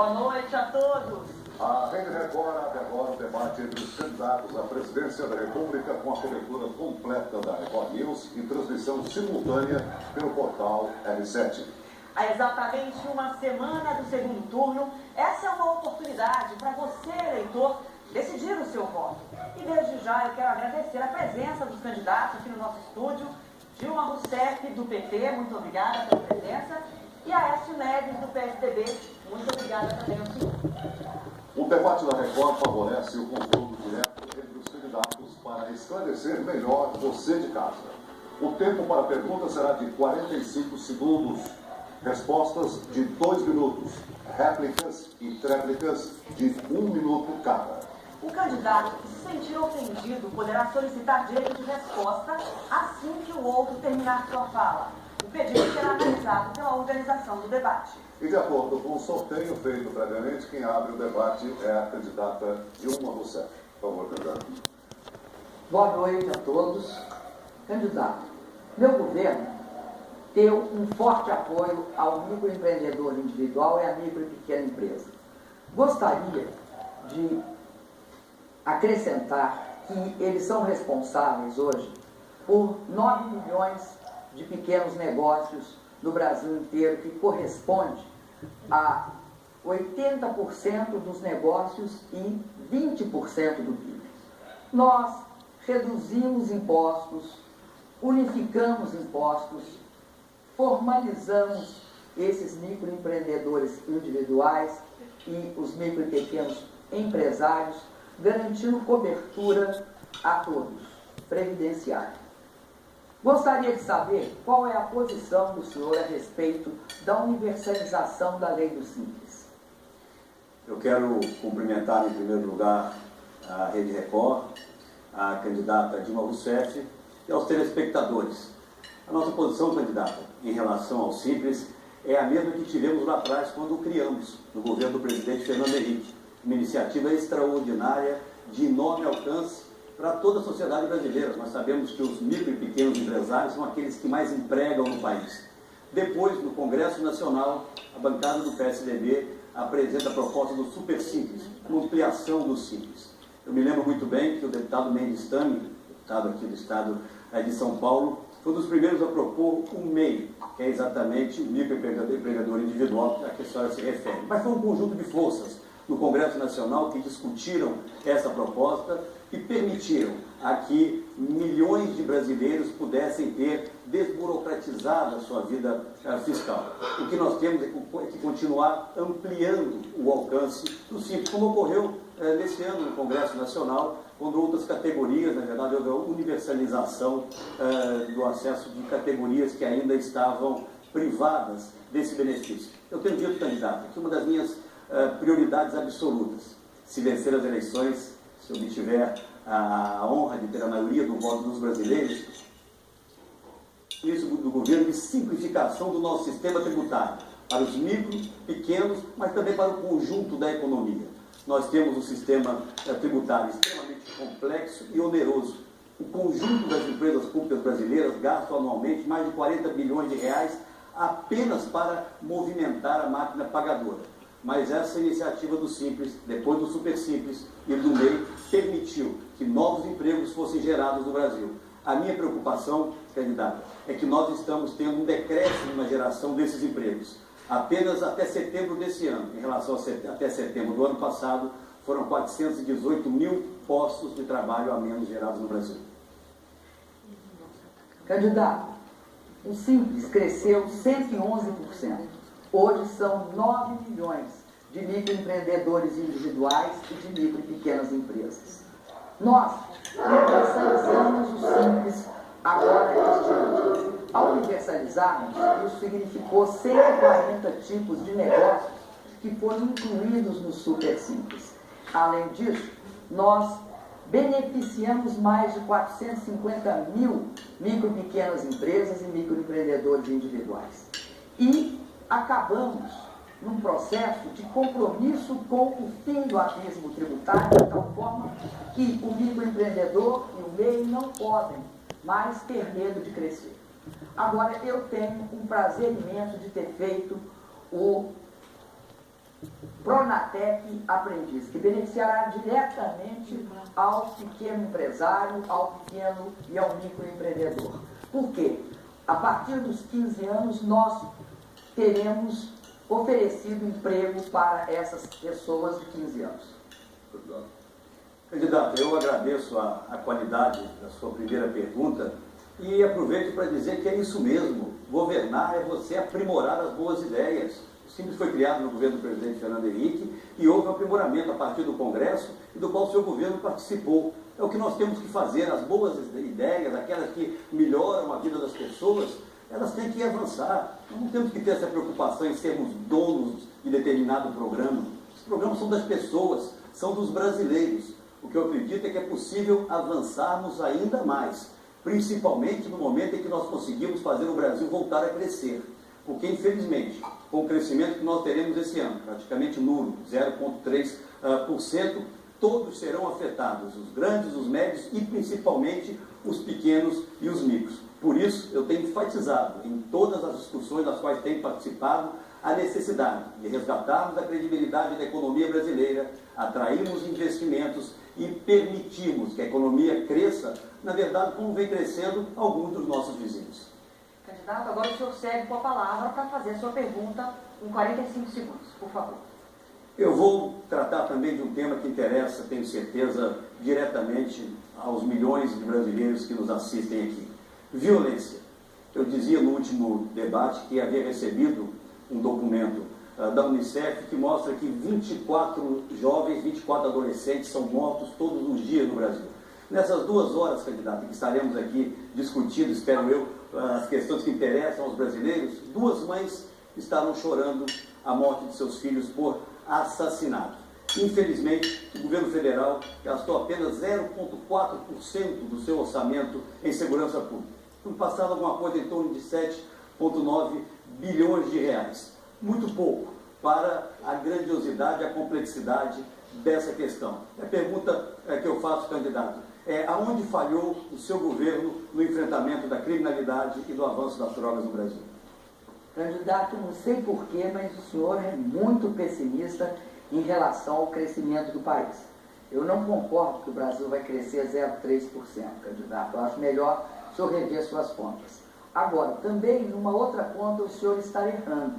Boa noite a todos. A Rede Record abre agora o debate entre os candidatos à presidência da República com a cobertura completa da Record News e transmissão simultânea pelo portal R7. Há exatamente uma semana do segundo turno, essa é uma oportunidade para você, eleitor, decidir o seu voto. E desde já eu quero agradecer a presença dos candidatos aqui no nosso estúdio. Dilma Rousseff, do PT, muito obrigada pela presença. E Aécio Neves, do PSDB, muito obrigada também ao senhor. O debate da Record favorece o confronto direto entre os candidatos para esclarecer melhor você de casa. O tempo para perguntas será de 45 segundos. Respostas de 2 minutos. Réplicas e tréplicas de 1 minuto cada. O candidato que se sentir ofendido poderá solicitar direito de resposta assim que o outro terminar sua fala. O pedido será analisado pela organização do debate. E de acordo com o sorteio feito previamente, quem abre o debate é a candidata Dilma Rousseff. Por favor, candidata. Boa noite a todos. Candidato, meu governo deu um forte apoio ao microempreendedor individual e à micro e pequena empresa. Gostaria de acrescentar que eles são responsáveis hoje por 9 milhões de pequenos negócios no Brasil inteiro, que corresponde a 80% dos negócios e 20% do PIB. Nós reduzimos impostos, unificamos impostos, formalizamos esses microempreendedores individuais e os micro e pequenos empresários, garantindo cobertura a todos, previdenciária. Gostaria de saber qual é a posição do senhor a respeito da universalização da lei do Simples. Eu quero cumprimentar, em primeiro lugar, a Rede Record, a candidata Dilma Rousseff e aos telespectadores. A nossa posição, candidata, em relação ao Simples, é a mesma que tivemos lá atrás quando o criamos, no governo do presidente Fernando Henrique. Uma iniciativa extraordinária, de enorme alcance para toda a sociedade brasileira. Nós sabemos que os micro e pequenos empresários são aqueles que mais empregam no país. Depois, no Congresso Nacional, a bancada do PSDB apresenta a proposta do Super Simples, uma ampliação do Simples. Eu me lembro muito bem que o deputado Mendes Tami, deputado aqui do estado de São Paulo, foi um dos primeiros a propor o MEI, que é exatamente o microempreendedor individual a que a senhora se refere. Mas foi um conjunto de forças no Congresso Nacional que discutiram essa proposta e permitiram a que milhões de brasileiros pudessem ter desburocratizado a sua vida fiscal. O que nós temos é que continuar ampliando o alcance do Simples, como ocorreu nesse ano no Congresso Nacional, quando outras categorias, na verdade, houve a universalização do acesso de categorias que ainda estavam privadas desse benefício. Eu tenho dito, candidato, que uma das minhas prioridades absolutas, se vencer as eleições, se eu obtiver a honra de ter a maioria do voto dos brasileiros, isso do governo de simplificação do nosso sistema tributário, para os micro, pequenos, mas também para o conjunto da economia. Nós temos um sistema tributário extremamente complexo e oneroso. O conjunto das empresas públicas brasileiras gastam anualmente mais de 40 bilhões de reais apenas para movimentar a máquina pagadora. Mas essa iniciativa do Simples, depois do Super Simples e do MEI, permitiu que novos empregos fossem gerados no Brasil. A minha preocupação, candidata, é que nós estamos tendo um decréscimo na geração desses empregos. Apenas até setembro desse ano, em relação até setembro do ano passado, foram 418 mil postos de trabalho a menos gerados no Brasil. Candidato, o Simples cresceu 111%. Hoje são 9 milhões de microempreendedores individuais e de micro e pequenas empresas. Nós universalizamos o Simples agora este ano. Ao universalizarmos, isso significou 140 tipos de negócios que foram incluídos no Super Simples. Além disso, nós beneficiamos mais de 450 mil micro e pequenas empresas e microempreendedores individuais. E acabamos num processo de compromisso com o fim do abismo tributário, de tal forma que o microempreendedor e o MEI não podem mais ter medo de crescer. Agora, eu tenho um prazer imenso de ter feito o Pronatec Aprendiz, que beneficiará diretamente ao pequeno empresário, ao pequeno e ao microempreendedor. Por quê? A partir dos 15 anos, nós teremos oferecido emprego para essas pessoas de 15 anos. Candidato, eu agradeço a qualidade da sua primeira pergunta e aproveito para dizer que é isso mesmo. Governar é você aprimorar as boas ideias. O Simples foi criado no governo do presidente Fernando Henrique e houve um aprimoramento a partir do Congresso e do qual o seu governo participou. É o que nós temos que fazer, as boas ideias, aquelas que melhoram a vida das pessoas, elas têm que avançar. Nós não temos que ter essa preocupação em sermos donos de determinado programa. Os programas são das pessoas, são dos brasileiros. O que eu acredito é que é possível avançarmos ainda mais, principalmente no momento em que nós conseguimos fazer o Brasil voltar a crescer. Porque, infelizmente, com o crescimento que nós teremos esse ano, praticamente nulo, 0,3%, todos serão afetados, os grandes, os médios e principalmente os pequenos e os micros. Por isso, eu tenho enfatizado em todas as discussões das quais tenho participado a necessidade de resgatarmos a credibilidade da economia brasileira, atrairmos investimentos e permitirmos que a economia cresça, na verdade, como vem crescendo alguns dos nossos vizinhos. Candidato, agora o senhor segue com a palavra para fazer a sua pergunta em 45 segundos, por favor. Eu vou tratar também de um tema que interessa, tenho certeza, diretamente aos milhões de brasileiros que nos assistem aqui. Violência. Eu dizia no último debate que havia recebido um documento da Unicef que mostra que 24 jovens, 24 adolescentes são mortos todos os dias no Brasil. Nessas 2 horas, candidato, que estaremos aqui discutindo, espero eu, as questões que interessam aos brasileiros, 2 mães estarão chorando a morte de seus filhos por assassinato. Infelizmente, o governo federal gastou apenas 0,4% do seu orçamento em segurança pública. No passado, alguma coisa em torno de 7,9 bilhões de reais. Muito pouco para a grandiosidade, a complexidade dessa questão. A pergunta que eu faço, candidato, é aonde falhou o seu governo no enfrentamento da criminalidade e do avanço das drogas no Brasil? Candidato, não sei porquê, mas o senhor é muito pessimista em relação ao crescimento do país. Eu não concordo que o Brasil vai crescer 0,3%, candidato. Eu acho melhor o senhor rever suas contas. Agora, também, numa outra conta, o senhor está errando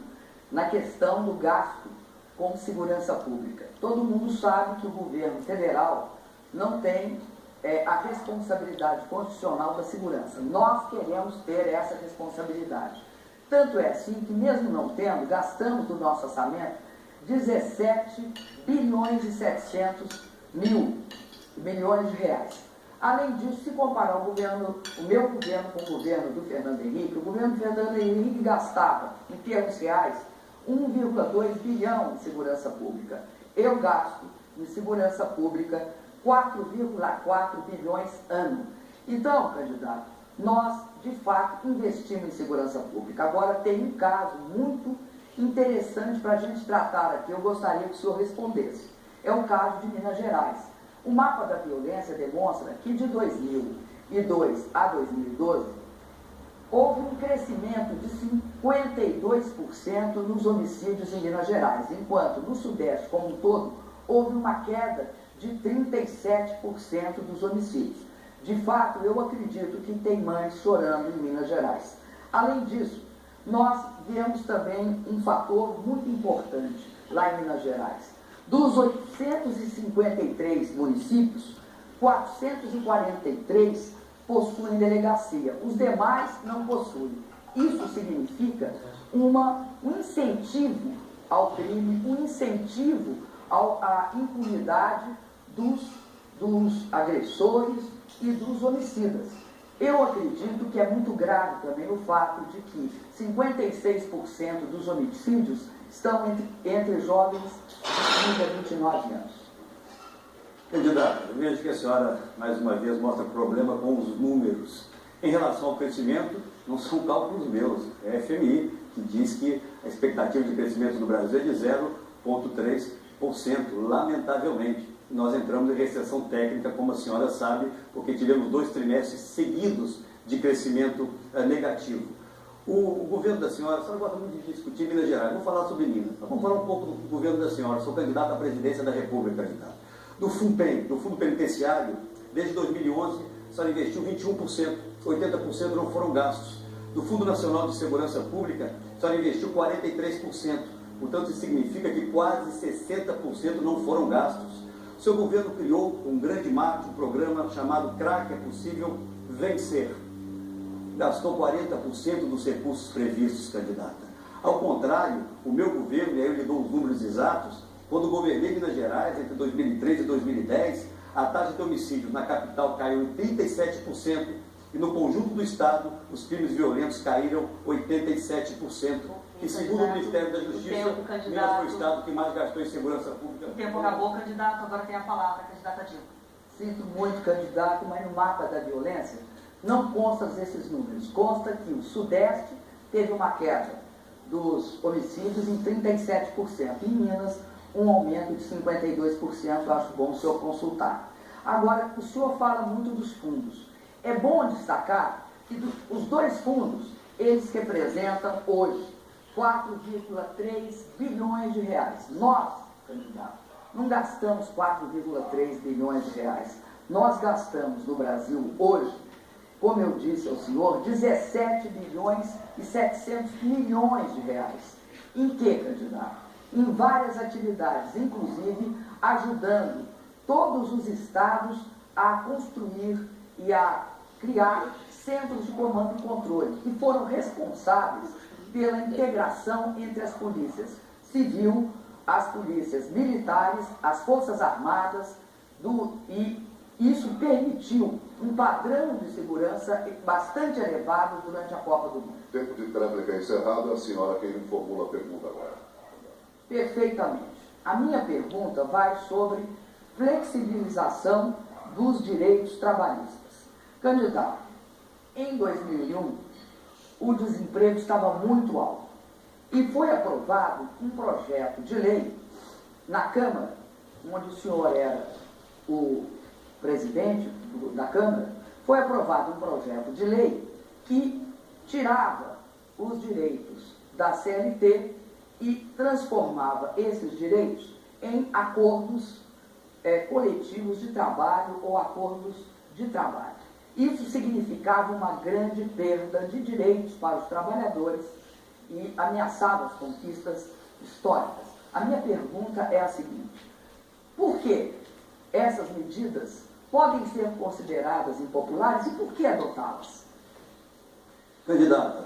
na questão do gasto com segurança pública. Todo mundo sabe que o governo federal não tem a responsabilidade constitucional da segurança. Nós queremos ter essa responsabilidade. Tanto é assim que, mesmo não tendo, gastamos do nosso orçamento 17 bilhões e 700 milhões de reais. Além disso, se comparar o meu governo com o governo do Fernando Henrique, o governo do Fernando Henrique gastava, em termos reais, 1,2 bilhão em segurança pública. Eu gasto em segurança pública 4,4 bilhões ano. Então, candidato, nós, de fato, investimos em segurança pública. Agora, tem um caso muito interessante para a gente tratar aqui, eu gostaria que o senhor respondesse. É o caso de Minas Gerais. O mapa da violência demonstra que de 2002 a 2012, houve um crescimento de 52% nos homicídios em Minas Gerais, enquanto no Sudeste como um todo, houve uma queda de 37% dos homicídios. De fato, eu acredito que tem mães chorando em Minas Gerais. Além disso, nós vemos também um fator muito importante lá em Minas Gerais. Dos 853 municípios, 443 possuem delegacia, os demais não possuem. Isso significa um incentivo ao crime, um incentivo à impunidade dos agressores e dos homicidas. Eu acredito que é muito grave também o fato de que 56% dos homicídios estão entre jovens de 15 a 29 anos. Candidato, eu vejo que a senhora, mais uma vez, mostra problema com os números. Em relação ao crescimento, não são cálculos meus, é a FMI, que diz que a expectativa de crescimento no Brasil é de 0,3%, lamentavelmente. Nós entramos em recessão técnica, como a senhora sabe, porque tivemos 2 trimestres seguidos de crescimento negativo. O governo da senhora gosta muito de discutir Minas Gerais. Vou falar sobre Minas. Vamos falar um pouco do governo da senhora. Sou candidato à presidência da República, candidato. Do FUNPEN, do Fundo Penitenciário, desde 2011, a senhora investiu 21%, 80% não foram gastos. Do Fundo Nacional de Segurança Pública, a senhora investiu 43%. Portanto, isso significa que quase 60% não foram gastos. O seu governo criou um grande marco, um programa chamado CRAC, é possível vencer. Gastou 40% dos recursos previstos, candidata. Ao contrário, o meu governo, e aí eu lhe dou os números exatos, quando governei Minas Gerais, entre 2003 e 2010, a taxa de homicídios na capital caiu em 37% e no conjunto do Estado, os crimes violentos caíram 87%. E segundo o Ministério da Justiça, Minas foi o Estado que mais gastou em segurança pública. O tempo acabou, candidato, agora tem a palavra, candidata Dilma. Sinto muito, candidato, mas no mapa da violência não constam esses números. Consta que o Sudeste teve uma queda dos homicídios em 37%. Em Minas, um aumento de 52%. Acho bom o senhor consultar. Agora, o senhor fala muito dos fundos. É bom destacar que os dois fundos, eles representam hoje 4,3 bilhões de reais. Nós, candidato, não gastamos 4,3 bilhões de reais. Nós gastamos no Brasil hoje, como eu disse ao senhor, 17 bilhões e 700 milhões de reais. Em que, candidato? Em várias atividades, inclusive ajudando todos os estados a construir e a criar centros de comando e controle, que foram responsáveis pela integração entre as polícias civil, as polícias militares, as forças armadas, e isso permitiu um padrão de segurança bastante elevado durante a Copa do Mundo. Tempo de tréplica encerrado, a senhora quem formula a pergunta agora. Perfeitamente. A minha pergunta vai sobre flexibilização dos direitos trabalhistas. Candidato, em 2001, o desemprego estava muito alto e foi aprovado um projeto de lei na Câmara, onde o senhor era o presidente da Câmara, foi aprovado um projeto de lei que tirava os direitos da CLT e transformava esses direitos em acordos coletivos de trabalho ou acordos de trabalho. Isso significava uma grande perda de direitos para os trabalhadores e ameaçava as conquistas históricas. A minha pergunta é a seguinte: por que essas medidas podem ser consideradas impopulares e por que adotá-las? Candidata,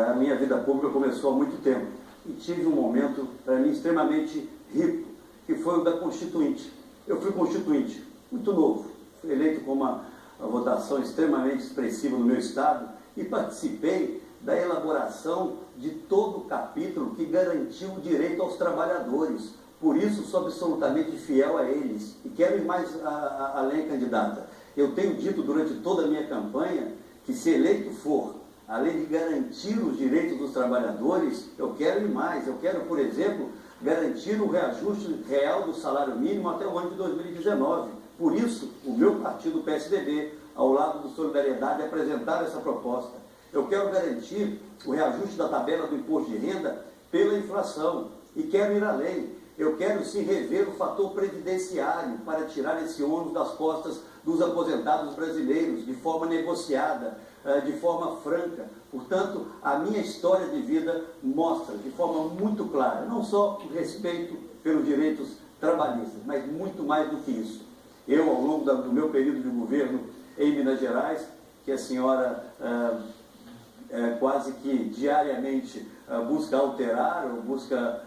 a minha vida pública começou há muito tempo e tive um momento, para mim, extremamente rico, que foi o da Constituinte. Eu fui constituinte, muito novo, fui eleito com uma votação extremamente expressiva no meu estado e participei da elaboração de todo o capítulo que garantiu o direito aos trabalhadores. Por isso, sou absolutamente fiel a eles. E quero ir mais além, candidata. Eu tenho dito durante toda a minha campanha que, se eleito for, além de garantir os direitos dos trabalhadores, eu quero ir mais. Eu quero, por exemplo, garantir o reajuste real do salário mínimo até o ano de 2019. Por isso, o meu partido, o PSDB, ao lado do Solidariedade, apresentaram essa proposta. Eu quero garantir o reajuste da tabela do imposto de renda pela inflação. E quero ir além. Eu quero sim rever o fator previdenciário para tirar esse ônus das costas dos aposentados brasileiros, de forma negociada, de forma franca. Portanto, a minha história de vida mostra de forma muito clara, não só o respeito pelos direitos trabalhistas, mas muito mais do que isso. Eu, ao longo do meu período de governo em Minas Gerais, que a senhora quase que diariamente busca alterar ou busca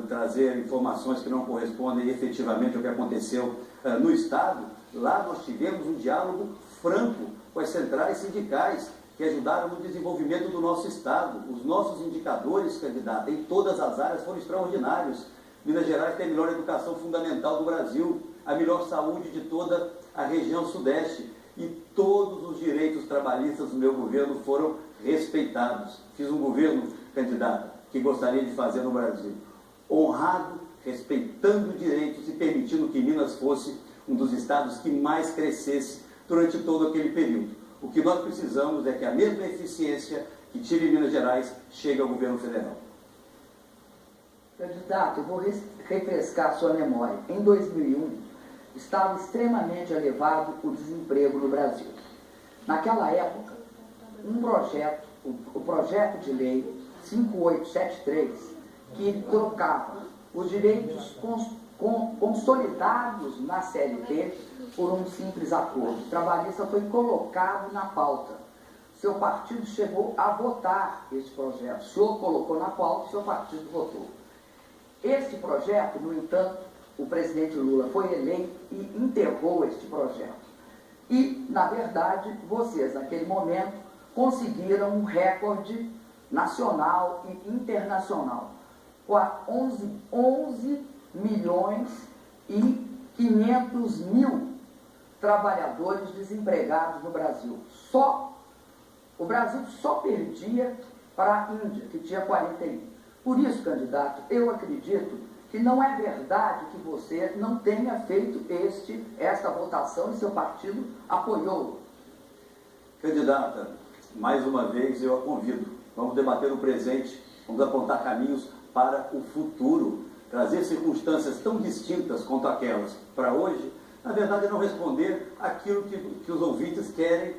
trazer informações que não correspondem efetivamente ao que aconteceu no Estado, lá nós tivemos um diálogo franco com as centrais sindicais que ajudaram no desenvolvimento do nosso Estado. Os nossos indicadores, candidata, em todas as áreas foram extraordinários. Minas Gerais tem a melhor educação fundamental do Brasil, a melhor saúde de toda a região Sudeste, e todos os direitos trabalhistas do meu governo foram respeitados. Fiz um governo, candidata, que gostaria de fazer no Brasil, honrado, respeitando direitos e permitindo que Minas fosse um dos estados que mais crescesse durante todo aquele período. O que nós precisamos é que a mesma eficiência que tive em Minas Gerais chegue ao governo federal. Candidato, eu vou refrescar a sua memória. Em 2001, estava extremamente elevado o desemprego no Brasil. Naquela época, o projeto de lei 5873, que trocava os direitos consolidados na CLT por um simples acordo trabalhista, foi colocado na pauta. Seu partido chegou a votar esse projeto. O senhor colocou na pauta, seu partido votou. Este projeto, no entanto, o presidente Lula foi eleito e enterrou este projeto. E, na verdade, vocês, naquele momento, conseguiram um recorde nacional e internacional, com 11 milhões e 500 mil trabalhadores desempregados no Brasil. O Brasil só perdia para a Índia, que tinha 41. Por isso, candidato, eu acredito que não é verdade que você não tenha feito esta votação e seu partido apoiou. Candidata, mais uma vez eu a convido. Vamos debater o presente, vamos apontar caminhos para o futuro, trazer circunstâncias tão distintas quanto aquelas para hoje, na verdade não responder aquilo que os ouvintes querem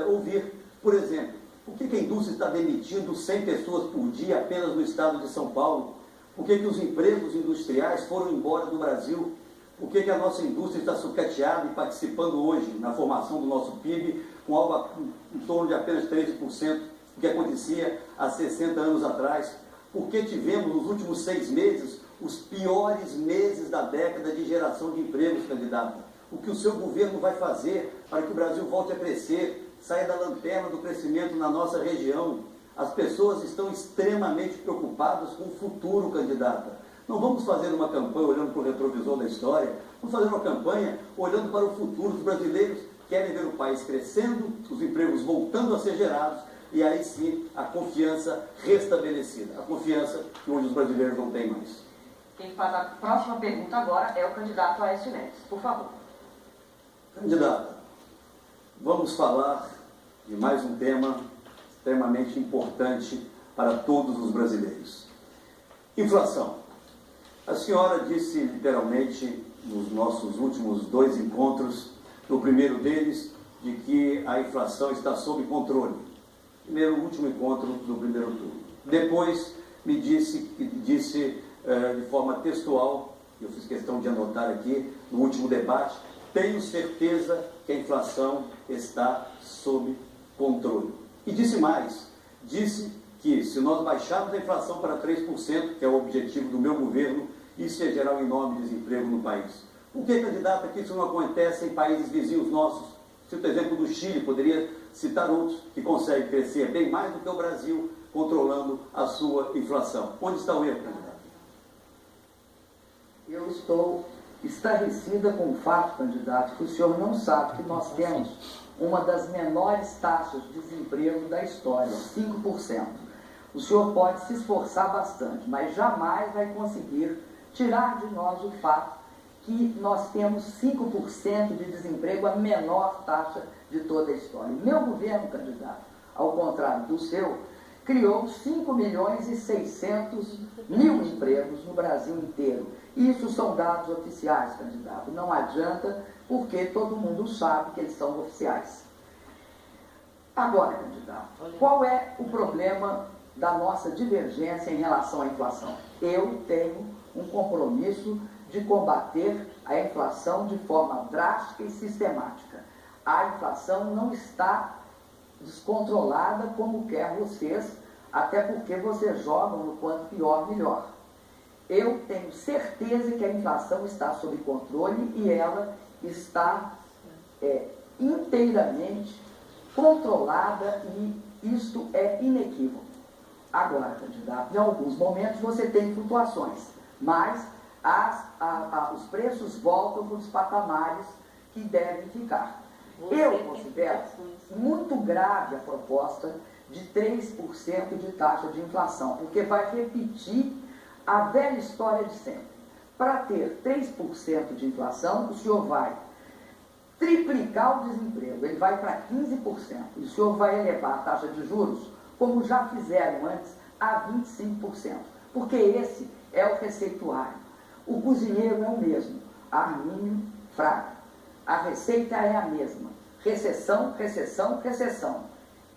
ouvir. Por exemplo, por que a indústria está demitindo 100 pessoas por dia apenas no estado de São Paulo? Por que os empregos industriais foram embora do Brasil? Por que a nossa indústria está sucateada e participando hoje na formação do nosso PIB com algo em torno de apenas 13%, o que acontecia há 60 anos atrás? Por que tivemos nos últimos 6 meses os piores meses da década de geração de empregos, candidato? O que o seu governo vai fazer para que o Brasil volte a crescer, saia da lanterna do crescimento na nossa região? As pessoas estão extremamente preocupadas com o futuro, candidata. Não vamos fazer uma campanha olhando para o retrovisor da história, vamos fazer uma campanha olhando para o futuro. Os brasileiros querem ver o país crescendo, os empregos voltando a ser gerados e aí sim a confiança restabelecida, a confiança que hoje os brasileiros não têm mais. Quem faz a próxima pergunta agora é o candidato Aécio Neves. Por favor. Candidata, vamos falar de mais um tema extremamente importante para todos os brasileiros. Inflação. A senhora disse literalmente nos nossos últimos 2 encontros, no primeiro deles, de que a inflação está sob controle. Primeiro, último encontro do primeiro turno. Depois me disse de forma textual, eu fiz questão de anotar aqui, no último debate, tenho certeza que a inflação está sob controle. E disse mais, disse que se nós baixarmos a inflação para 3%, que é o objetivo do meu governo, isso ia gerar um enorme desemprego no país. Por que, candidata, que isso não acontece em países vizinhos nossos? Cito o exemplo do Chile, poderia citar outros que conseguem crescer bem mais do que o Brasil, controlando a sua inflação. Onde está o erro, candidata? Eu estou estarrecida com o fato, candidato, que o senhor não sabe que nós temos uma das menores taxas de desemprego da história, 5%. O senhor pode se esforçar bastante, mas jamais vai conseguir tirar de nós o fato que nós temos 5% de desemprego, a menor taxa de toda a história. O meu governo, candidato, ao contrário do seu, criou 5.600.000 empregos no Brasil inteiro. Isso são dados oficiais, candidato. Não adianta, porque todo mundo sabe que eles são oficiais. Agora, candidato, qual é o problema da nossa divergência em relação à inflação? Eu tenho um compromisso de combater a inflação de forma drástica e sistemática. A inflação não está descontrolada como quer vocês, até porque vocês jogam no quanto pior, melhor. Eu tenho certeza que a inflação está sob controle e ela está inteiramente controlada e isto é inequívoco. Agora, candidato, em alguns momentos você tem flutuações, mas os preços voltam para os patamares que devem ficar. Eu considero muito grave a proposta de 3% de taxa de inflação, porque vai repetir a velha história de sempre. Para ter 3% de inflação, o senhor vai triplicar o desemprego, ele vai para 15%. E o senhor vai elevar a taxa de juros, como já fizeram antes, a 25%. Porque esse é o receituário. O cozinheiro é o mesmo, arminho, fraco. A receita é a mesma. Recessão, recessão, recessão.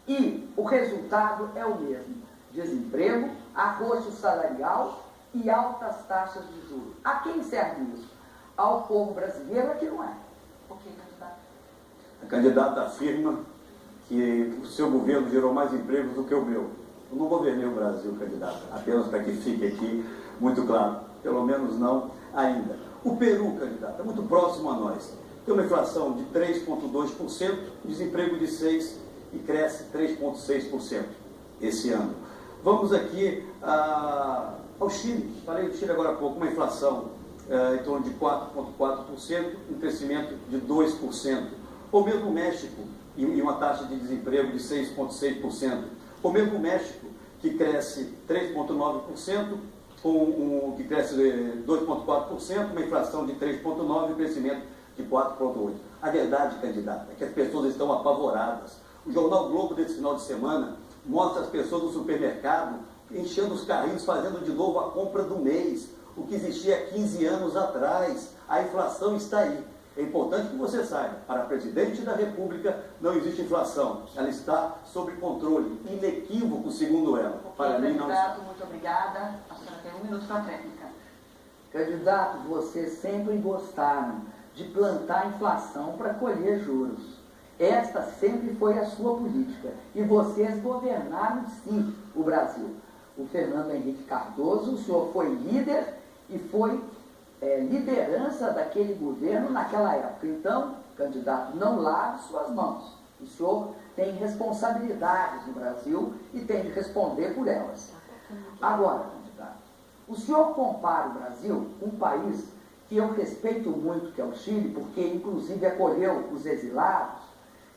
E o resultado é o mesmo. Desemprego, arroxo salarial e altas taxas de juros. A quem serve isso? Ao povo brasileiro é que não é. Ok, candidato. A candidata afirma que o seu governo gerou mais empregos do que o meu. Eu não governei o Brasil, candidata, apenas para que fique aqui muito claro. Pelo menos não ainda. O Peru, candidata, é muito próximo a nós. Tem uma inflação de 3,2%, desemprego de 6% e cresce 3,6% esse ano. Vamos aqui ao Chile. Falei do Chile agora há pouco, uma inflação em torno de 4,4%, um crescimento de 2%. Ou mesmo o México, e uma taxa de desemprego de 6,6%. Ou mesmo o México, que cresce 3,9%, que cresce 2,4%, uma inflação de 3,9% e um crescimento de 4,8%. A verdade, candidata, é que as pessoas estão apavoradas. O jornal Globo desse final de semana mostra as pessoas no supermercado enchendo os carrinhos, fazendo de novo a compra do mês, o que existia há 15 anos atrás. A inflação está aí. É importante que você saiba, para a presidente da República não existe inflação, ela está sob controle, inequívoco, segundo ela. Para mim, não está. Muito obrigada. A senhora tem 1 minuto para a réplica. Candidato, vocês sempre gostaram de plantar inflação para colher juros. Esta sempre foi a sua política. E vocês governaram, sim, o Brasil. O Fernando Henrique Cardoso, o senhor foi líder e foi liderança daquele governo naquela época. Então, candidato, não lave suas mãos. O senhor tem responsabilidades no Brasil e tem de responder por elas. Agora, candidato, o senhor compara o Brasil com um país que eu respeito muito, que é o Chile, porque inclusive acolheu os exilados,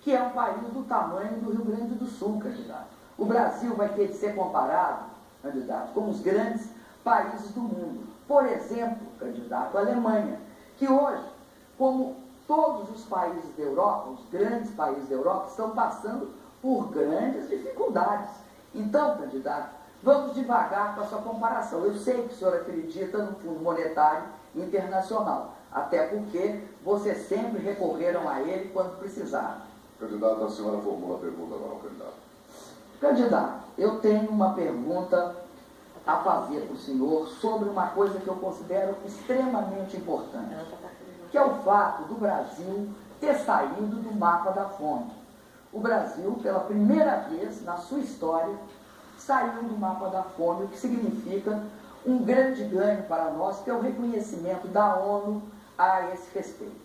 que é um país do tamanho do Rio Grande do Sul, candidato. O Brasil vai ter de ser comparado, candidato, com os grandes países do mundo. Por exemplo, candidato, a Alemanha, que hoje, como todos os países da Europa, os grandes países da Europa, estão passando por grandes dificuldades. Então, candidato, vamos devagar com a sua comparação. Eu sei que o senhor acredita no Fundo Monetário Internacional, até porque vocês sempre recorreram a ele quando precisaram. Candidato, a senhora formula a pergunta agora ao candidato. Candidato, eu tenho uma pergunta a fazer para o senhor sobre uma coisa que eu considero extremamente importante, que é o fato do Brasil ter saído do mapa da fome. O Brasil, pela primeira vez na sua história, saiu do mapa da fome, o que significa um grande ganho para nós, que é o reconhecimento da ONU a esse respeito.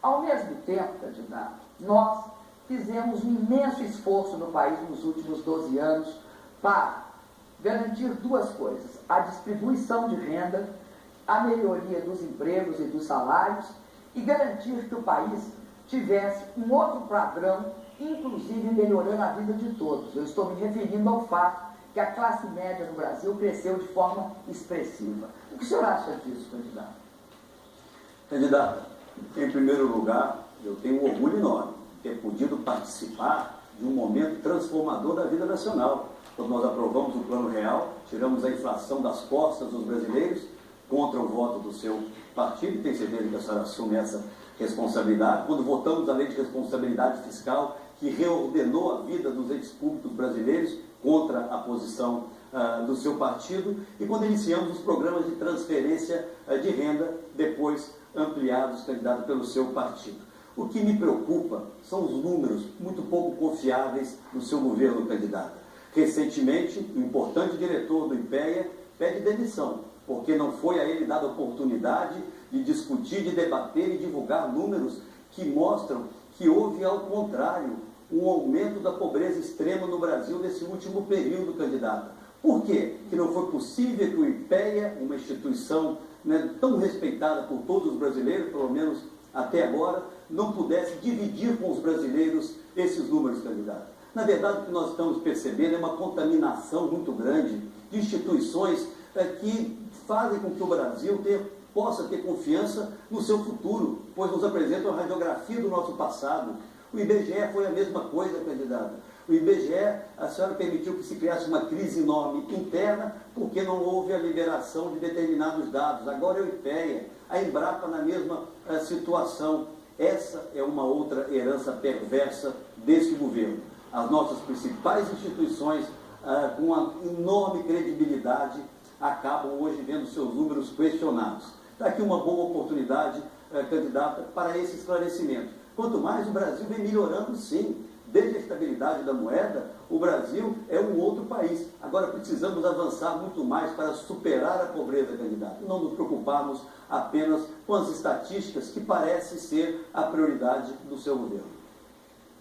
Ao mesmo tempo, candidato, nós fizemos um imenso esforço no país nos últimos 12 anos para garantir duas coisas: a distribuição de renda, a melhoria dos empregos e dos salários, e garantir que o país tivesse um outro padrão, inclusive melhorando a vida de todos. Eu estou me referindo ao fato que a classe média no Brasil cresceu de forma expressiva. O que o senhor acha disso, candidato? Candidata, em primeiro lugar, eu tenho um orgulho enorme de ter podido participar de um momento transformador da vida nacional. Quando nós aprovamos o Plano Real, tiramos a inflação das costas dos brasileiros, contra o voto do seu partido, e tenho certeza que a senhora assume essa responsabilidade. Quando votamos a Lei de Responsabilidade Fiscal, que reordenou a vida dos entes públicos brasileiros, contra a posição do seu partido, e quando iniciamos os programas de transferência de renda, depois ampliados, candidato, pelo seu partido. O que me preocupa são os números muito pouco confiáveis do seu governo, candidato. Recentemente, o importante diretor do IPEA pede demissão, porque não foi a ele dada a oportunidade de discutir, de debater e divulgar números que mostram que houve, ao contrário, um aumento da pobreza extrema no Brasil nesse último período, candidata. Por quê? Que não foi possível que o IPEA, uma instituição tão respeitada por todos os brasileiros, pelo menos até agora, não pudesse dividir com os brasileiros esses números, candidato. Na verdade, o que nós estamos percebendo é uma contaminação muito grande de instituições que fazem com que o Brasil tenha possa ter confiança no seu futuro, pois nos apresentam a radiografia do nosso passado. O IBGE foi a mesma coisa, candidata. O IBGE, a senhora permitiu que se criasse uma crise enorme interna, porque não houve a liberação de determinados dados. Agora é o IPEA, a Embrapa na mesma situação. Essa é uma outra herança perversa desse governo. As nossas principais instituições, com uma enorme credibilidade, acabam hoje vendo seus números questionados. Está aqui uma boa oportunidade, candidata, para esse esclarecimento. Quanto mais, o Brasil vem melhorando, sim. Desde a estabilidade da moeda, o Brasil é um outro país. Agora precisamos avançar muito mais para superar a pobreza, candidato. Não nos preocuparmos apenas com as estatísticas, que parece ser a prioridade do seu governo.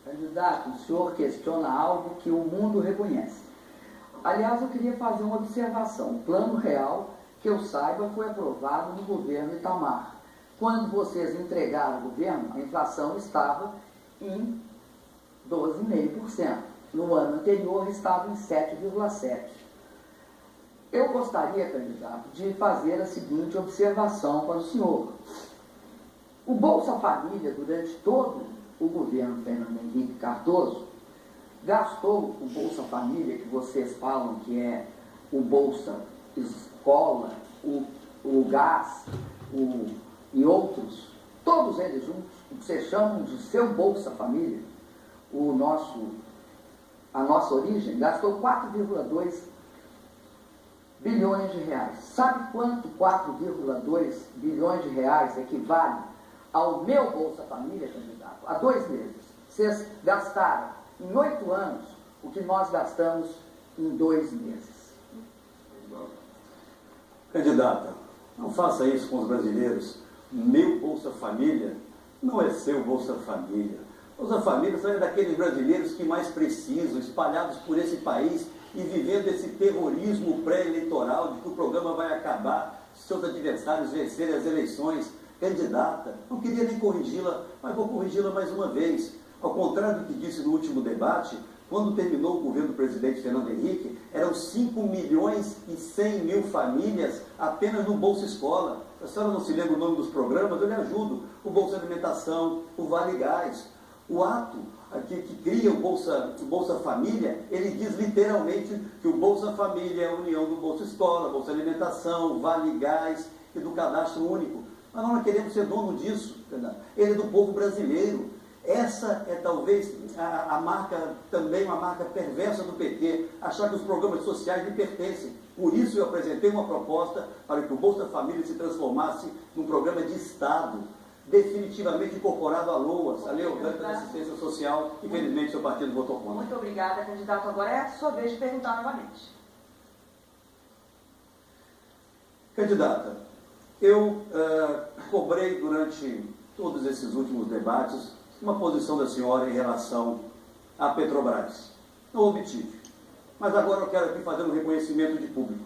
Candidato, o senhor questiona algo que o mundo reconhece. Aliás, eu queria fazer uma observação. O Plano Real, que eu saiba, foi aprovado no governo Itamar. Quando vocês entregaram o governo, a inflação estava em 12,5%. No ano anterior estava em 7,7%. Eu gostaria, candidato, de fazer a seguinte observação para o senhor. O Bolsa Família, durante todo o governo Fernando Henrique Cardoso, gastou o Bolsa Família, que vocês falam que é o Bolsa Escola, o gás, e outros, todos eles juntos, o que vocês chamam de seu Bolsa Família, a nossa origem, gastou 4,2 bilhões de reais. Sabe quanto 4,2 bilhões de reais equivale ao meu Bolsa Família, candidato? Há 2 meses. Vocês gastaram em 8 anos o que nós gastamos em 2 meses. Candidata, não faça isso com os brasileiros. Meu Bolsa Família não é seu Bolsa Família. Bolsa Família são daqueles brasileiros que mais precisam, espalhados por esse país e vivendo esse terrorismo pré-eleitoral de que o programa vai acabar se seus adversários vencerem as eleições. Candidata, não queria nem corrigi-la, mas vou corrigi-la mais uma vez. Ao contrário do que disse no último debate, quando terminou o governo do presidente Fernando Henrique, eram 5.100.000 famílias apenas no Bolsa Escola. A senhora não se lembra o nome dos programas? Eu lhe ajudo. O Bolsa Alimentação, o Vale Gás. O ato que cria o Bolsa Família, ele diz literalmente que o Bolsa Família é a união do Bolsa Escola, Bolsa Alimentação, Vale Gás e do Cadastro Único. Mas nós não queremos ser dono disso, ele é do povo brasileiro. Essa é talvez a marca, também uma marca perversa do PT, achar que os programas sociais lhe pertencem. Por isso eu apresentei uma proposta para que o Bolsa Família se transformasse num programa de Estado, definitivamente incorporado à LOAS, a Lei Orgânica da Assistência Social. Infelizmente, seu partido votou contra. Muito obrigada, candidato. Agora é a sua vez de perguntar novamente. Candidata, eu cobrei durante todos esses últimos debates uma posição da senhora em relação à Petrobras. Não obtive. Mas agora eu quero aqui fazer um reconhecimento de público.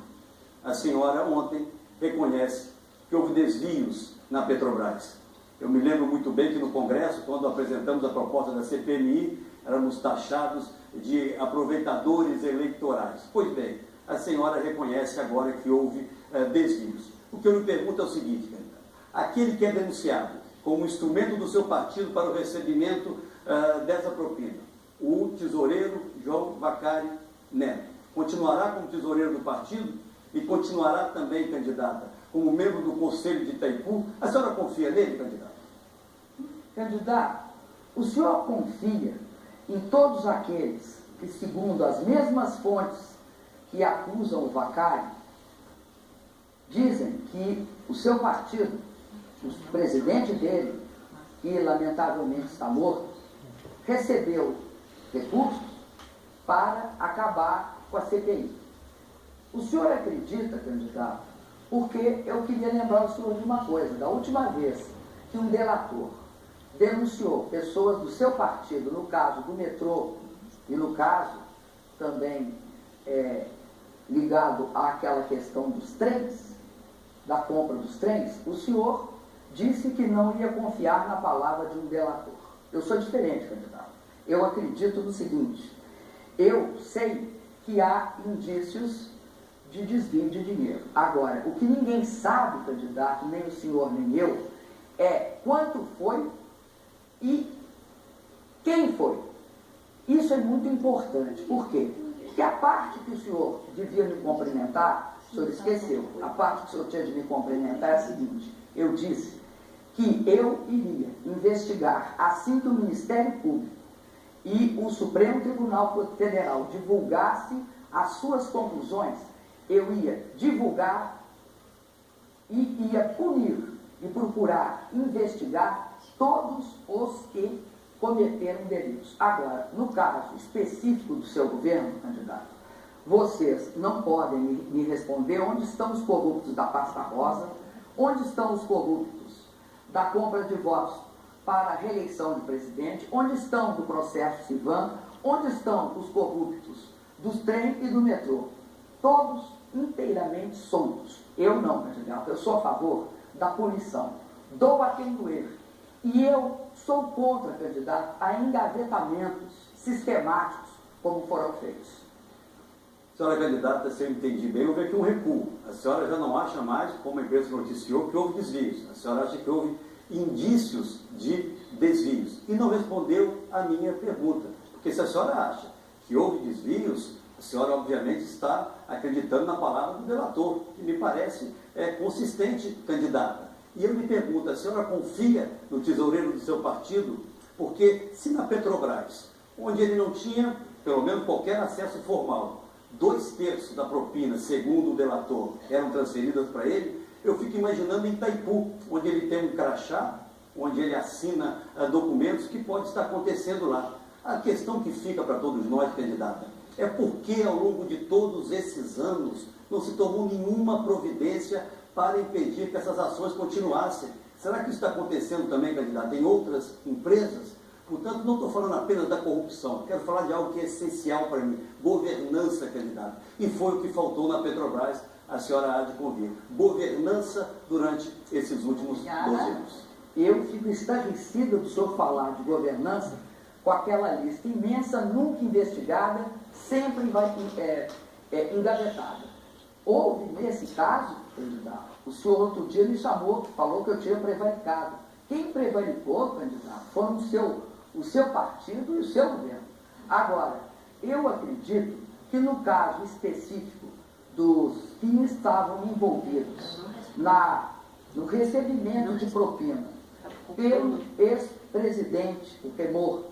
A senhora ontem reconhece que houve desvios na Petrobras. Eu me lembro muito bem que no Congresso, quando apresentamos a proposta da CPMI, éramos taxados de aproveitadores eleitorais. Pois bem, a senhora reconhece agora que houve desvios. O que eu lhe pergunto é o seguinte, candidata. Aquele que é denunciado como instrumento do seu partido para o recebimento dessa propina, o tesoureiro João Vacari Neto, continuará como tesoureiro do partido e continuará também, candidata, como membro do Conselho de Itaipu? A senhora confia nele, candidata? Candidato, o senhor confia em todos aqueles que, segundo as mesmas fontes que acusam o Vacari, dizem que o seu partido, o presidente dele, que lamentavelmente está morto, recebeu recursos para acabar com a CPI. O senhor acredita, candidato? Porque eu queria lembrar o senhor de uma coisa. Da última vez que um delator denunciou pessoas do seu partido, no caso do metrô, e no caso também ligado àquela questão dos trens, da compra dos trens, o senhor disse que não ia confiar na palavra de um delator. Eu sou diferente, candidato. Eu acredito no seguinte: eu sei que há indícios de desvio de dinheiro. Agora, o que ninguém sabe, candidato, nem o senhor nem eu, é quanto foi e quem foi. Isso é muito importante. Por quê? Porque a parte que o senhor devia me cumprimentar, o senhor esqueceu. A parte que o senhor tinha de me cumprimentar é a seguinte: eu disse que eu iria investigar assim que o Ministério Público e o Supremo Tribunal Federal divulgasse as suas conclusões, eu ia divulgar e ia punir e procurar investigar todos os que cometeram delitos. Agora, no caso específico do seu governo, candidato, vocês não podem me responder onde estão os corruptos da pasta rosa, onde estão os corruptos da compra de votos para a reeleição de presidente, onde estão do processo Civan, onde estão os corruptos dos trem e do metrô. Todos inteiramente soltos. Eu não, candidato, eu sou a favor da punição. Dou a quem doer. E eu sou contra, candidato, a engavetamentos sistemáticos como foram feitos. Senhora candidata, se eu entendi bem, houve aqui um recuo. A senhora já não acha mais, como a imprensa noticiou, que houve desvios. A senhora acha que houve indícios de desvios. E não respondeu a minha pergunta. Porque se a senhora acha que houve desvios, a senhora obviamente está acreditando na palavra do delator, que me parece consistente, candidata. E eu me pergunto, a senhora confia no tesoureiro do seu partido? Porque se na Petrobras, onde ele não tinha, pelo menos, qualquer acesso formal, 2/3 da propina, segundo o delator, eram transferidas para ele, eu fico imaginando em Itaipu, onde ele tem um crachá, onde ele assina documentos, que pode estar acontecendo lá. A questão que fica para todos nós, candidata, é por que ao longo de todos esses anos não se tomou nenhuma providência para impedir que essas ações continuassem? Será que isso está acontecendo também, candidata, em outras empresas? Portanto, não estou falando apenas da corrupção, quero falar de algo que é essencial para mim, governança, candidata. E foi o que faltou na Petrobras, a senhora há de convir. Governança durante esses últimos 12 anos. Eu fico estarrecida do senhor falar de governança com aquela lista imensa, nunca investigada, sempre vai engavetada. Houve, nesse caso, candidato, o senhor outro dia me chamou, falou que eu tinha prevaricado. Quem prevaricou, candidato, foram o seu partido e o seu governo. Agora, eu acredito que no caso específico dos que estavam envolvidos no recebimento de propina pelo ex-presidente, o temor,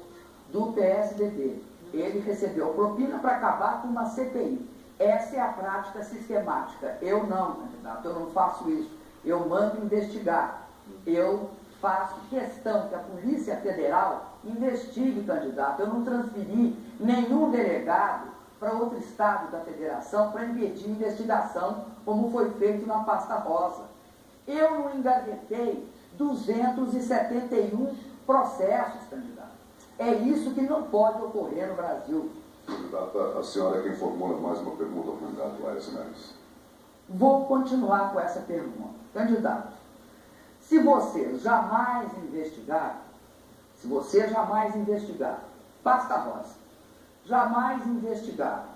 do PSDB, ele recebeu propina para acabar com uma CPI. Essa é a prática sistemática. Eu não, candidato, eu não faço isso. Eu mando investigar. Eu faço questão que a Polícia Federal investigue, candidato. Eu não transferi nenhum delegado para outro estado da federação para impedir investigação, como foi feito na pasta rosa. Eu não engavetei 271 processos, candidato. É isso que não pode ocorrer no Brasil. Candidata, a senhora é quem formula mais uma pergunta ao candidato Aécio Neves. Vou continuar com essa pergunta. Candidato, se você jamais investigar, pasta rosa, jamais investigar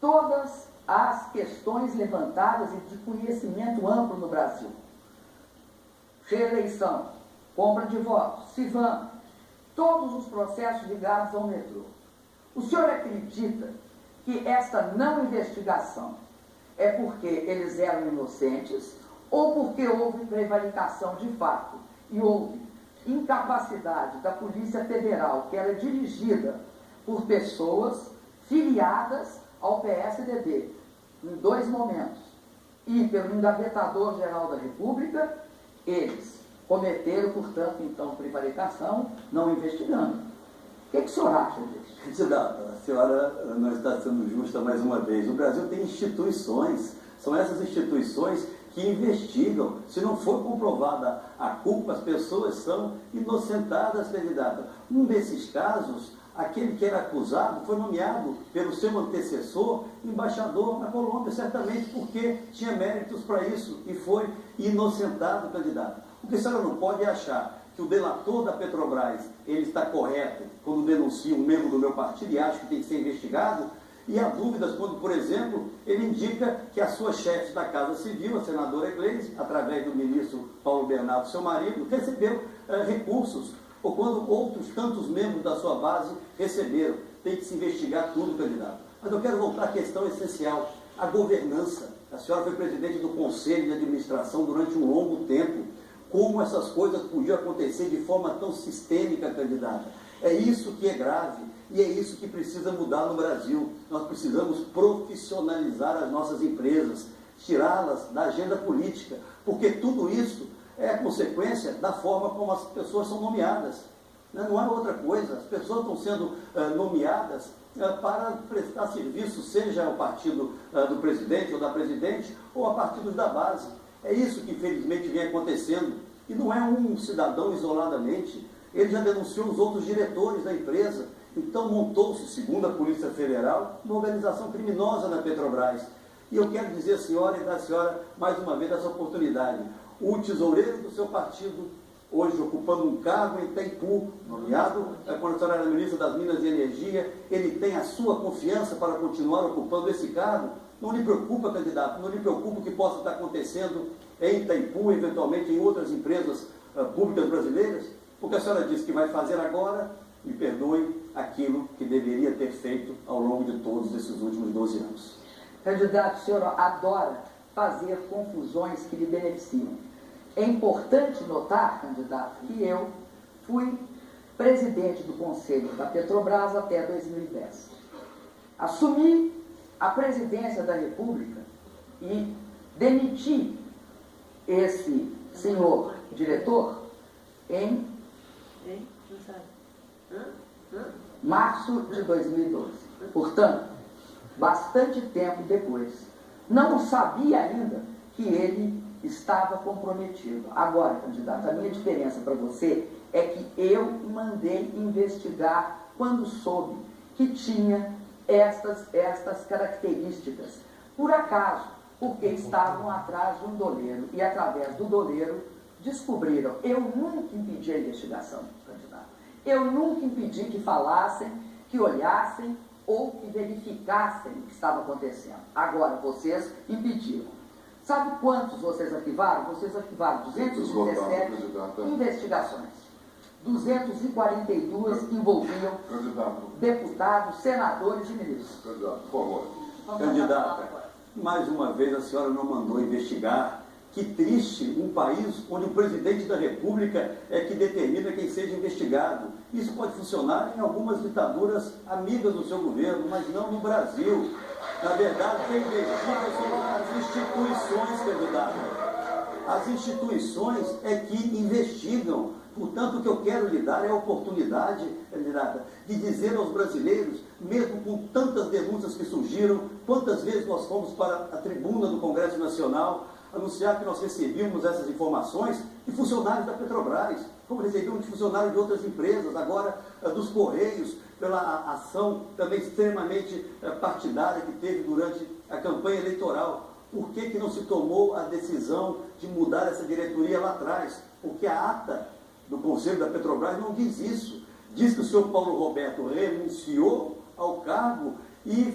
todas as questões levantadas e de conhecimento amplo no Brasil, reeleição, compra de votos, Civan, todos os processos ligados ao metrô, o senhor acredita que essa não investigação é porque eles eram inocentes ou porque houve prevaricação de fato e houve incapacidade da Polícia Federal, que era dirigida por pessoas filiadas ao PSDB, em 2 momentos, e pelo engavetador-geral da República, eles cometeram, portanto, então, prevaricação, não investigando. O que o senhor acha disso? Candidata, a senhora não está sendo justa mais uma vez. O Brasil tem instituições, são essas instituições que investigam. Se não for comprovada a culpa, as pessoas são inocentadas, candidata. Um desses casos, aquele que era acusado foi nomeado pelo seu antecessor embaixador na Colômbia, certamente porque tinha méritos para isso e foi inocentado, candidato. O que a senhora não pode é achar que o delator da Petrobras, ele está correto quando denuncia um membro do meu partido e acha que tem que ser investigado, E há dúvidas quando, por exemplo, ele indica que a sua chefe da Casa Civil, a senadora Gleisi, através do ministro Paulo Bernardo, seu marido, recebeu recursos, ou quando outros tantos membros da sua base receberam. Tem que se investigar tudo, candidato. Mas eu quero voltar à questão essencial, a governança. A senhora foi presidente do Conselho de Administração durante um longo tempo. Como essas coisas podiam acontecer de forma tão sistêmica, candidata? É isso que é grave e é isso que precisa mudar no Brasil. Nós precisamos profissionalizar as nossas empresas, tirá-las da agenda política, porque tudo isso é consequência da forma como as pessoas são nomeadas. Não é outra coisa. As pessoas estão sendo nomeadas para prestar serviço, seja ao partido do presidente ou da presidente, ou a partidos da base. É isso que, infelizmente, vem acontecendo. E não é um cidadão isoladamente. Ele já denunciou os outros diretores da empresa. Então, montou-se, segundo a Polícia Federal, uma organização criminosa na Petrobras. E eu quero dizer à senhora e dar à senhora, mais uma vez, essa oportunidade. O tesoureiro do seu partido, hoje ocupando um cargo em Itaipu, nomeado quando a senhora era ministra das Minas e Energia, ele tem a sua confiança para continuar ocupando esse cargo? Não lhe preocupa, candidato, não lhe preocupa o que possa estar acontecendo em Itaipu, eventualmente em outras empresas públicas brasileiras? Porque a senhora disse que vai fazer agora, me perdoe, aquilo que deveria ter feito ao longo de todos esses últimos 12 anos. Candidato, o senhor adora fazer confusões que lhe beneficiam. É importante notar, candidato, que eu fui presidente do Conselho da Petrobras até 2010. Assumi a presidência da República e demiti esse senhor diretor em março de 2012. Portanto, bastante tempo depois. Não sabia ainda que ele estava comprometido. Agora, candidato, a minha diferença para você é que eu mandei investigar quando soube que tinha estas características. Por acaso, porque estavam atrás de um doleiro e através do doleiro descobriram. Eu nunca impedi a investigação, candidato. Eu nunca impedi que falassem, que olhassem ou que verificassem o que estava acontecendo. Agora, vocês impediram. Sabe quantos vocês arquivaram? Vocês arquivaram 217 investigações. 242 que envolviam deputados, senadores e ministros. Candidato, por favor. Candidata, mais uma vez a senhora não mandou investigar. Que triste, um país onde o presidente da República é que determina quem seja investigado. Isso pode funcionar em algumas ditaduras amigas do seu governo, mas não no Brasil. Na verdade, quem investiga são as instituições, candidato. As instituições é que investigam. Portanto, o que eu quero lhe dar é a oportunidade, candidata, de dizer aos brasileiros, mesmo com tantas denúncias que surgiram, quantas vezes nós fomos para a tribuna do Congresso Nacional, anunciar que nós recebíamos essas informações de funcionários da Petrobras, como recebíamos de funcionários de outras empresas, agora dos Correios, pela ação também extremamente partidária que teve durante a campanha eleitoral. Por que não se tomou a decisão de mudar essa diretoria lá atrás? Porque a ata do Conselho da Petrobras não diz isso. Diz que o senhor Paulo Roberto renunciou ao cargo e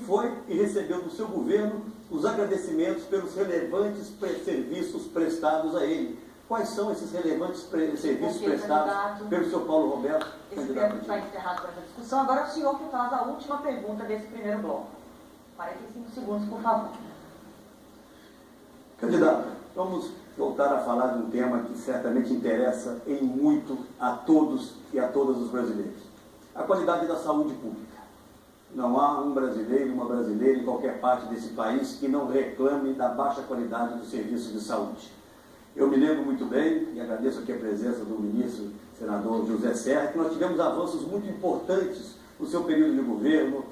recebeu do seu governo os agradecimentos pelos relevantes serviços prestados a ele. Quais são esses relevantes serviços prestados pelo senhor Paulo Roberto? Esse tempo está encerrado para essa discussão. Agora é o senhor que faz a última pergunta desse primeiro bloco. 45 segundos, por favor. Candidato, vamos voltar a falar de um tema que certamente interessa em muito a todos e a todas os brasileiros. A qualidade da saúde pública. Não há um brasileiro, uma brasileira em qualquer parte desse país que não reclame da baixa qualidade do serviço de saúde. Eu me lembro muito bem, e agradeço aqui a presença do ministro, senador José Serra, que nós tivemos avanços muito importantes no seu período de governo,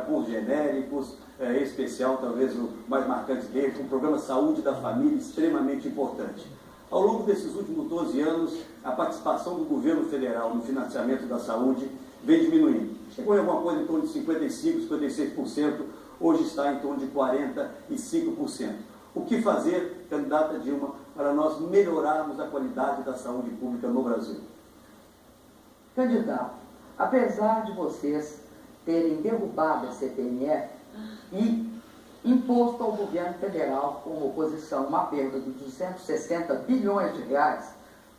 com os genéricos, em especial, talvez o mais marcante dele, com o programa Saúde da Família, extremamente importante. Ao longo desses últimos 12 anos, a participação do governo federal no financiamento da saúde vem diminuindo. Chegou em alguma coisa em torno de 55%, 56%, hoje está em torno de 45%. O que fazer, candidata Dilma, para nós melhorarmos a qualidade da saúde pública no Brasil? Candidato, apesar de vocês terem derrubado a CPMF, e imposto ao governo federal, como oposição, uma perda de 260 bilhões de reais,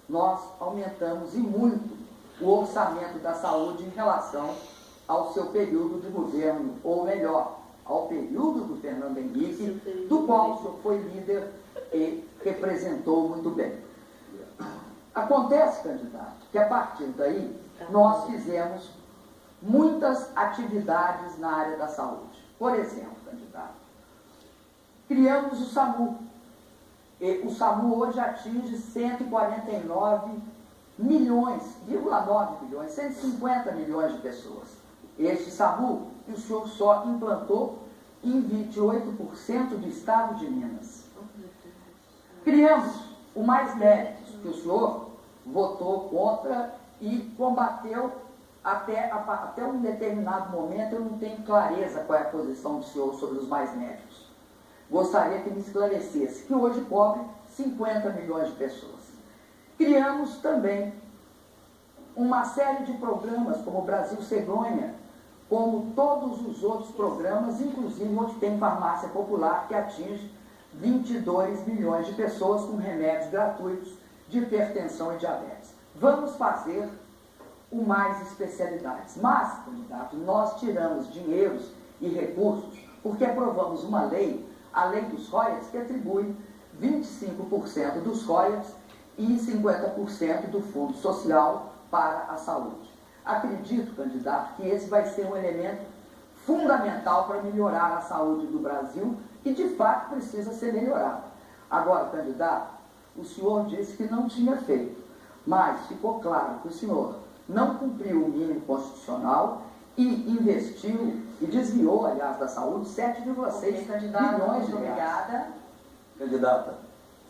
nós aumentamos e muito o orçamento da saúde em relação ao seu período de governo, ou melhor, ao período do Fernando Henrique, do qual o senhor foi líder e representou muito bem. Acontece, candidato, que a partir daí nós fizemos muitas atividades na área da saúde. Por exemplo, candidato, criamos o SAMU. E o SAMU hoje atinge 149 milhões, 150 milhões de pessoas. Este SAMU, que o senhor só implantou em 28% do estado de Minas. Criamos o Mais Médicos, que o senhor votou contra e combateu até um determinado momento. Eu não tenho clareza qual é a posição do senhor sobre os Mais Médicos. Gostaria que me esclarecesse, que hoje cobre 50 milhões de pessoas. Criamos também uma série de programas, como o Brasil Cegonha, como todos os outros programas, inclusive onde tem farmácia popular, que atinge 22 milhões de pessoas com remédios gratuitos de hipertensão e diabetes. Vamos fazer o mais especialidades. Mas, candidato, nós tiramos dinheiros e recursos porque aprovamos uma lei, a lei dos royalties, que atribui 25% dos royalties e 50% do fundo social para a saúde. Acredito, candidato, que esse vai ser um elemento fundamental para melhorar a saúde do Brasil e, de fato, precisa ser melhorada. Agora, candidato, o senhor disse que não tinha feito, mas ficou claro que o senhor não cumpriu o mínimo constitucional e investiu e desviou, aliás, da saúde 7,6 bilhões de reais. Obrigada. Candidata,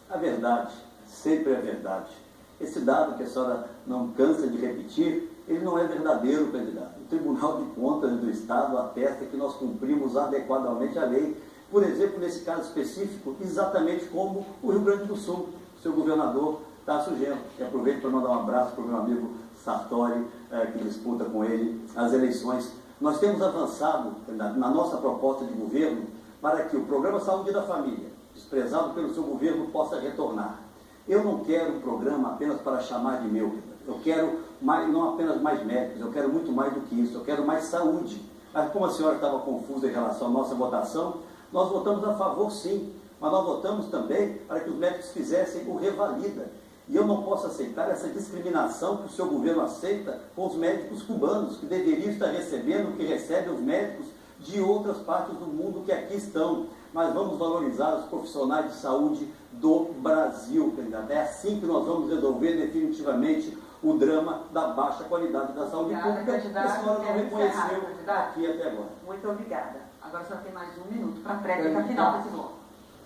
a verdade sempre é verdade. Esse dado que a senhora não cansa de repetir, ele não é verdadeiro, candidato. O Tribunal de Contas do Estado atesta que nós cumprimos adequadamente a lei. Por exemplo, nesse caso específico, exatamente como o Rio Grande do Sul, seu governador Tarcísio Genro. E aproveito para mandar um abraço para o meu amigo Sartori, que disputa com ele as eleições. Nós temos avançado na nossa proposta de governo para que o Programa Saúde da Família, desprezado pelo seu governo, possa retornar. Eu não quero um programa apenas para chamar de meu. Eu quero não apenas mais médicos, eu quero muito mais do que isso, eu quero mais saúde. Mas como a senhora estava confusa em relação à nossa votação, nós votamos a favor sim, mas nós votamos também para que os médicos fizessem o revalida. E eu não posso aceitar essa discriminação que o seu governo aceita com os médicos cubanos, que deveriam estar recebendo o que recebem os médicos de outras partes do mundo que aqui estão. Mas vamos valorizar os profissionais de saúde do Brasil, candidato. É assim que nós vamos resolver definitivamente o drama da baixa qualidade da saúde pública, que a senhora não reconheceu aqui até agora. Muito obrigada. Agora só tem mais um minuto para a tréplica final desse bloco.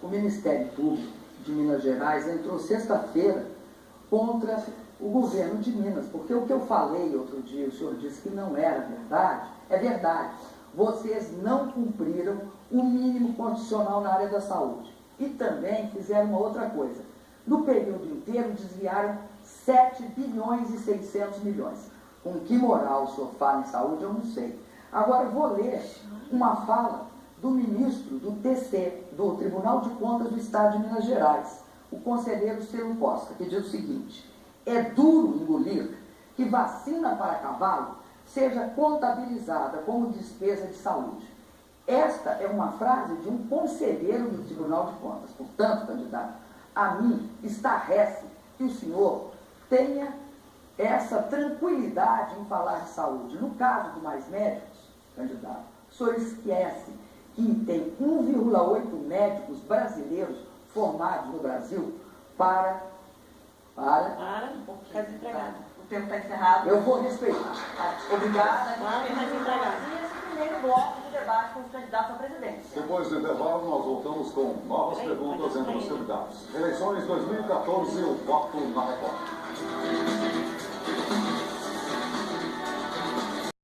O Ministério Público de Minas Gerais entrou sexta-feira contra o governo de Minas, porque o que eu falei outro dia, o senhor disse que não era verdade, é verdade. Vocês não cumpriram o mínimo constitucional na área da saúde. E também fizeram uma outra coisa. No período inteiro desviaram 7 bilhões e 600 milhões. Com que moral o senhor fala em saúde, eu não sei. Agora eu vou ler uma fala do ministro do TC, do Tribunal de Contas do Estado de Minas Gerais, o conselheiro Ciro Costa, que diz o seguinte: é duro engolir que vacina para cavalo seja contabilizada como despesa de saúde. Esta é uma frase de um conselheiro do Tribunal de Contas. Portanto, candidato, a mim estarrece que o senhor tenha essa tranquilidade em falar de saúde. No caso do Mais Médicos, candidato, o senhor esquece que tem 1,8 médicos brasileiros formados no Brasil para ficar desempregado. O tempo está encerrado. Eu vou respeitar. Obrigada. Esse primeiro bloco de debate com os candidatos à presidência. Depois do intervalo, nós voltamos com novas perguntas entre os candidatos. Eleições 2014, o voto na Record.